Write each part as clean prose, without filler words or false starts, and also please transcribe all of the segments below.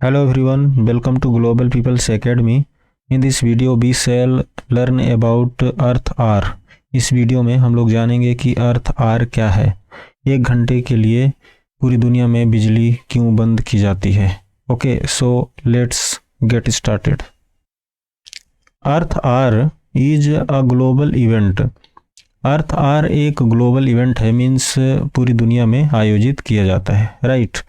Hello everyone, welcome to Global People's Academy. In this video we shall learn about earth hour. इस video में हम लोग जानेंगे कि अर्थ आर क्या है। 1 घंटे के लिए पूरी दुनिया में बिजली क्यों बंद की जाती है। Okay, so let's get started. Earth are is a global event. Earth hour एक ग्लोबल इवेंट है, मीन्स पूरी दुनिया में आयोजित किया जाता है, right.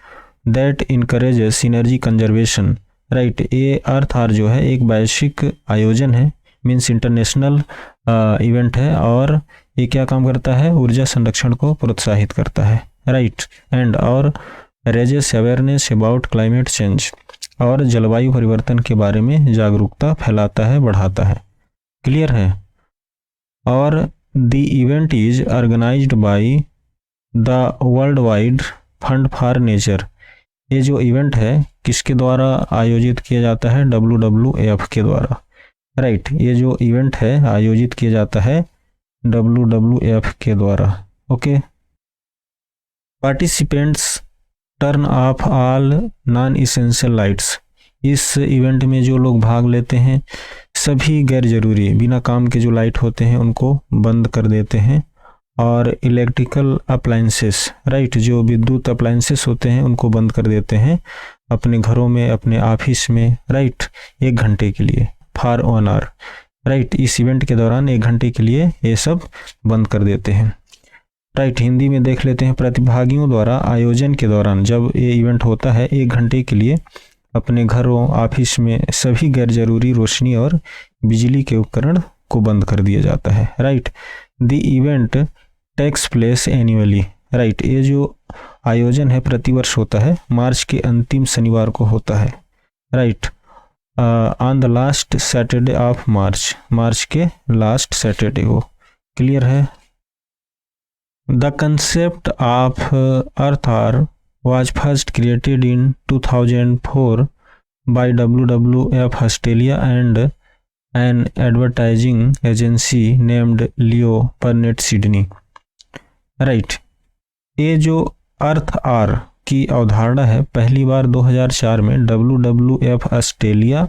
That encourages synergy conservation, right. ये अर्थ आर जो है एक वैश्विक आयोजन है, मीन्स इंटरनेशनल इवेंट है, और ये क्या काम करता है, ऊर्जा संरक्षण को प्रोत्साहित करता है, राइट। एंड और raises awareness about climate change, और जलवायु परिवर्तन के बारे में जागरूकता फैलाता है, बढ़ाता है। क्लियर है। और the event is organised by the world wide fund for nature. ये जो इवेंट है किसके द्वारा आयोजित किया जाता है, WWF के द्वारा, राइट। ये जो इवेंट है आयोजित किया जाता है WWF के द्वारा। Okay. Participants turn off all non essential lights. इस इवेंट में जो लोग भाग लेते हैं सभी गैर जरूरी बिना काम के जो लाइट होते हैं उनको बंद कर देते हैं, और इलेक्ट्रिकल अप्लायंसेस, राइट, जो विद्युत अप्लायंसेस होते हैं उनको बंद कर देते हैं अपने घरों में, अपने ऑफिस में, राइट। 1 घंटे के लिए, फॉर 1 आवर, राइट। इस इवेंट के दौरान 1 घंटे के लिए ये सब बंद कर देते हैं, राइट। हिंदी में देख लेते हैं। प्रतिभागियों द्वारा आयोजन के दौरान जब ये इवेंट होता है 1 घंटे के लिए अपने घरों, ऑफिस में सभी गैर जरूरी रोशनी और बिजली के उपकरण को बंद कर दिया जाता है, right. The event takes place annually, right. ये जो आयोजन है प्रतिवर्ष होता है, मार्च के अंतिम शनिवार को होता है, right. On the last Saturday of March, मार्च के लास्ट सैटरडे को। क्लियर है। The concept of earth are was first created in 2004 by WWF Australia and an advertising agency named Leo Burnett Sydney, right. ये जो अर्थ are की अवधारणा है पहली बार 2004 में WWF ऑस्ट्रेलिया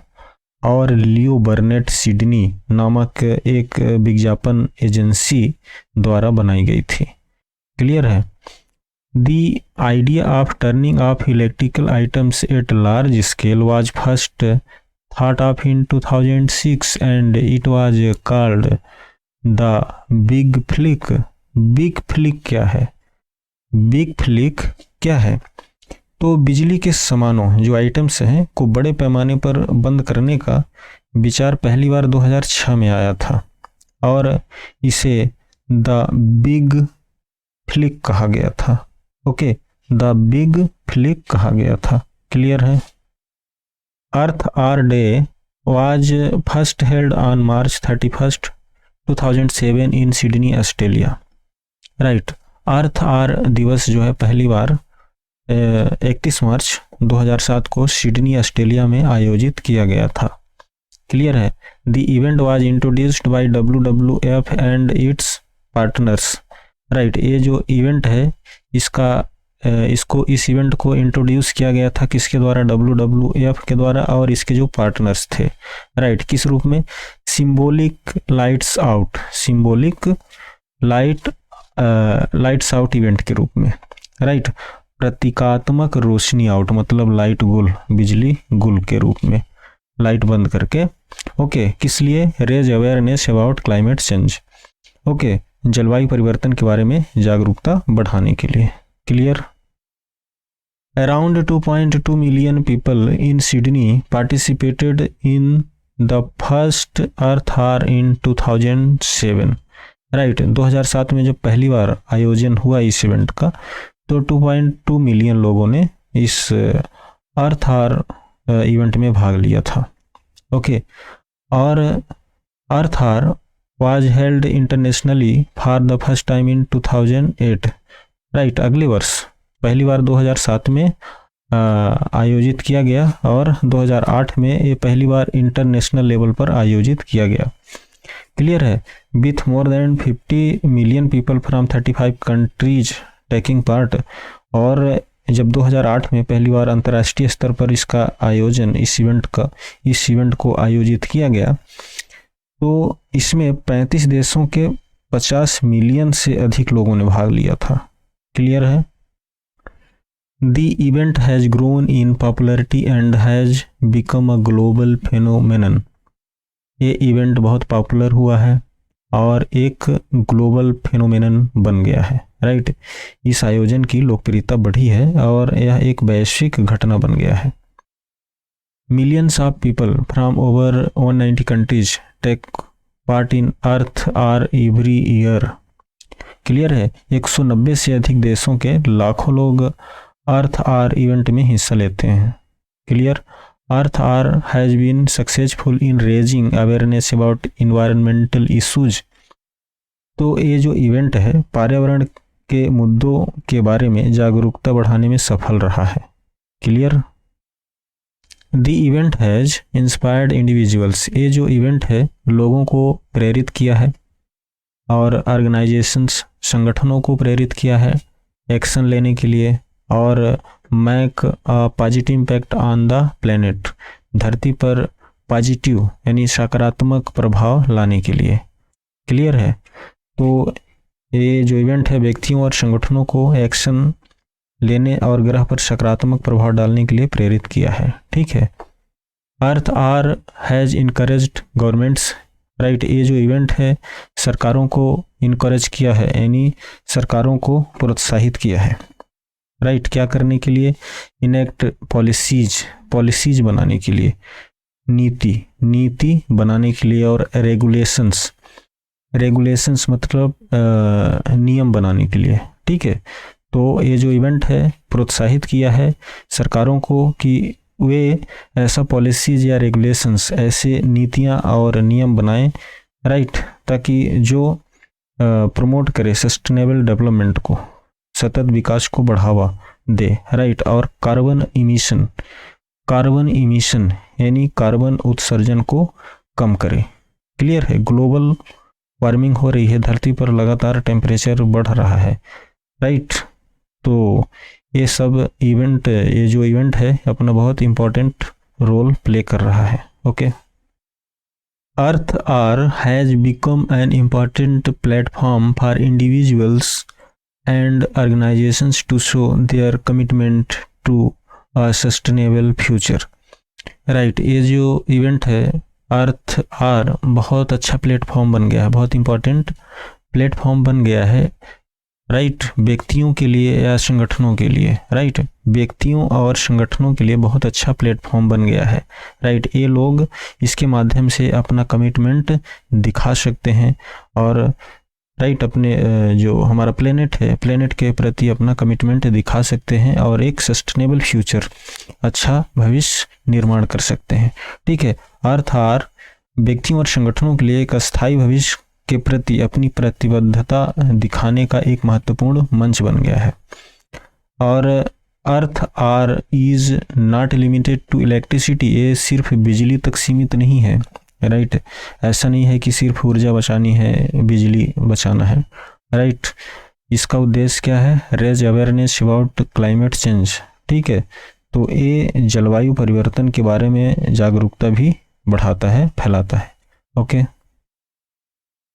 और लियो बर्नेट सिडनी नामक एक विज्ञापन एजेंसी द्वारा बनाई गई थी। क्लियर है। The idea of turning off electrical items at large scale was first thought of in 2006 and it was called the Big Flick. Big Flick क्या है? Big Flick क्या है? तो बिजली के सामानों जो आइटम्स हैं को बड़े पैमाने पर बंद करने का विचार पहली बार 2006 में आया था, और इसे द बिग फ्लिक कहा गया था। ओके, द बिग फ्लिक कहा गया था। क्लियर है। Earth Hour day was first held on March 31, 2007 in Sydney Australia, right. Earth Hour दिवस जो है पहली बार 31 मार्च 2007 को सिडनी ऑस्ट्रेलिया में आयोजित किया गया था। क्लियर है। The event was introduced by WWF and it's partners, right. ये जो इवेंट है इस इवेंट को इंट्रोड्यूस किया गया था किसके द्वारा, WWF के द्वारा, और इसके जो पार्टनर्स थे, राइट। किस रूप में, symbolic lights out, symbolic lights out event के रूप में, राइट। प्रतीकात्मक रोशनी आउट मतलब लाइट गुल, बिजली गुल के रूप में लाइट बंद करके। ओके, किस लिए, raise awareness about climate change, okay, जलवायु परिवर्तन के बारे में जागरूकता बढ़ाने के लिए। Clear. Around 2.2 million people in Sydney participated in the first earth hour in 2007, right. 2007 में जब पहली बार आयोजन हुआ इस इवेंट का तो 2.2 मिलियन लोगों ने इस अर्थ आर इवेंट में भाग लिया था। ओके, और Earth are was held internationally for the first time in 2008, right. अगले वर्ष पहली बार 2007 में आयोजित किया गया, और 2008 में ये पहली बार इंटरनेशनल लेवल पर आयोजित किया गया। क्लियर है। With more than 50 million people from 35 countries taking part, और जब 2008 में पहली बार अंतर्राष्ट्रीय स्तर पर इसका आयोजन इस इवेंट को आयोजित किया गया, तो इसमें 35 देशों के 50 मिलियन से अधिक लोगों ने भाग लिया था। क्लियर है? The event has grown in popularity and has become a global phenomenon. ये इवेंट बहुत पॉपुलर हुआ है और एक ग्लोबल फेनोमेनन बन गया है, राइट। इस आयोजन की लोकप्रियता बढ़ी है और यह एक वैश्विक घटना बन गया है। Millions of people from over 190 countries take part in earth hour every year. Clear है? 190 से अधिक देशों के लाखों लोग अर्थ आर इवेंट में हिस्सा लेते हैं। Clear? Earth are has been successful in raising awareness about environmental issues. तो ये जो इवेंट है पर्यावरण के मुद्दों के बारे में जागरूकता बढ़ाने में सफल रहा है। Clear? The event has inspired individuals. ये जो इवेंट है लोगों को प्रेरित किया है और ऑर्गेनाइजेशंस संगठनों को प्रेरित किया है एक्शन लेने के लिए और make a positive impact on the planet. धरती पर पॉजिटिव यानी सकारात्मक प्रभाव लाने के लिए। क्लियर है? तो ये जो इवेंट है व्यक्तियों और संगठनों को एक्शन लेने और ग्रह पर सकारात्मक प्रभाव डालने के लिए प्रेरित किया है। ठीक है? Earth are has encouraged governments, right. ये जो इवेंट है सरकारों को इनकरेज किया है यानी सरकारों को प्रोत्साहित किया है, राइट। क्या करने के लिए? इनेक्ट पॉलिसीज बनाने के लिए, नीति बनाने के लिए और रेगुलेशंस मतलब नियम बनाने के लिए। ठीक है? तो ये जो इवेंट है प्रोत्साहित किया है सरकारों को कि वे ऐसा पॉलिसीज या रेगुलेशंस, ऐसे नीतियां और नियम बनाएं, राइट, ताकि जो प्रमोट करे सस्टेनेबल डेवलपमेंट को, सतत विकास को बढ़ावा दे, राइट। और कार्बन इमिशन यानी कार्बन उत्सर्जन को कम करे। क्लियर है? ग्लोबल वार्मिंग हो रही है, धरती पर लगातार टेम्परेचर बढ़ रहा है, राइट। तो ये सब इवेंट, ये जो इवेंट है अपना बहुत इम्पोर्टेंट रोल प्ले कर रहा है। Okay. Earth are has become an important platform for individuals and organizations to show their commitment to a sustainable future, right। ये जो इवेंट है अर्थ आर बहुत अच्छा प्लेटफॉर्म बन गया है, बहुत इम्पोर्टेंट प्लेटफॉर्म बन गया है, राइट, व्यक्तियों के लिए या संगठनों के लिए, राइट। व्यक्तियों और संगठनों के लिए बहुत अच्छा प्लेटफॉर्म बन गया है, राइट। ये लोग इसके माध्यम से अपना कमिटमेंट दिखा सकते हैं और राइट अपने जो हमारा प्लेनेट है, प्लेनेट के प्रति अपना कमिटमेंट दिखा सकते हैं और एक सस्टेनेबल फ्यूचर, अच्छा भविष्य निर्माण कर सकते हैं। ठीक है? अर्थ आर व्यक्तियों और संगठनों के लिए एक अस्थायी भविष्य के प्रति अपनी प्रतिबद्धता दिखाने का एक महत्वपूर्ण मंच बन गया है। और Earth are is not limited to electricity. ये सिर्फ बिजली तक सीमित नहीं है, राइट। ऐसा नहीं है कि सिर्फ ऊर्जा बचानी है, बिजली बचाना है, राइट। इसका उद्देश्य क्या है? Raise awareness about climate change. ठीक है? तो ये जलवायु परिवर्तन के बारे में जागरूकता भी बढ़ाता है, फैलाता है। Okay.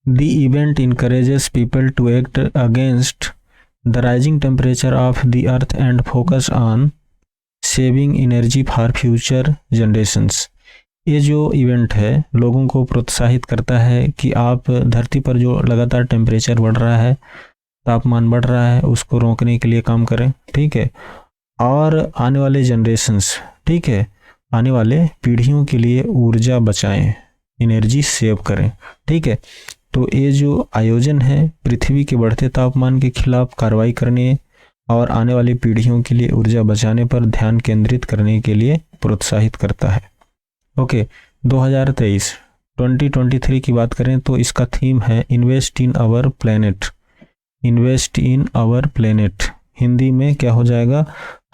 The event encourages people to act against the rising temperature of the earth and focus on saving energy for future generations. ये जो इवेंट है लोगों को प्रोत्साहित करता है कि आप धरती पर जो लगातार टेम्परेचर बढ़ रहा है, तापमान बढ़ रहा है, उसको रोकने के लिए काम करें। ठीक है? और आने वाले जनरेशन्स, ठीक है, आने वाले पीढ़ियों के लिए ऊर्जा बचाएं, एनर्जी सेव करें। ठीक है? तो ये जो आयोजन है पृथ्वी के बढ़ते तापमान के खिलाफ कार्रवाई करने और आने वाली पीढ़ियों के लिए ऊर्जा बचाने पर ध्यान केंद्रित करने के लिए प्रोत्साहित करता है। ओके। 2023 की बात करें तो इसका थीम है invest in our planet. Invest in our planet Hindi में क्या हो जाएगा?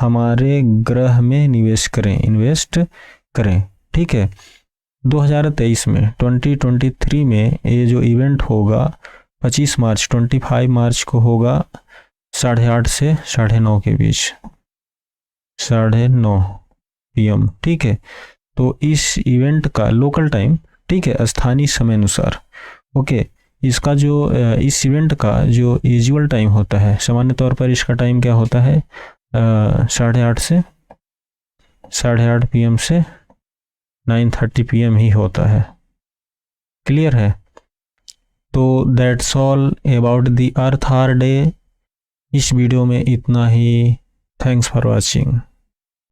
हमारे ग्रह में निवेश करें, इन्वेस्ट करें। ठीक है? 2023 में 2023 में ये जो इवेंट होगा 25 मार्च को होगा 8:30 से 9:30 के बीच। 9:30 PM, ठीक है। तो इस इवेंट का लोकल टाइम, ठीक है, स्थानीय समय अनुसार, ओके, इसका जो इस इवेंट का जो यूजुअल टाइम होता है, सामान्य तौर पर इसका टाइम क्या होता है, 8:30 PM से 9:30 PM ही होता है। क्लियर है? तो that's all about the earth hour day. इस वीडियो में इतना ही। Thanks for watching.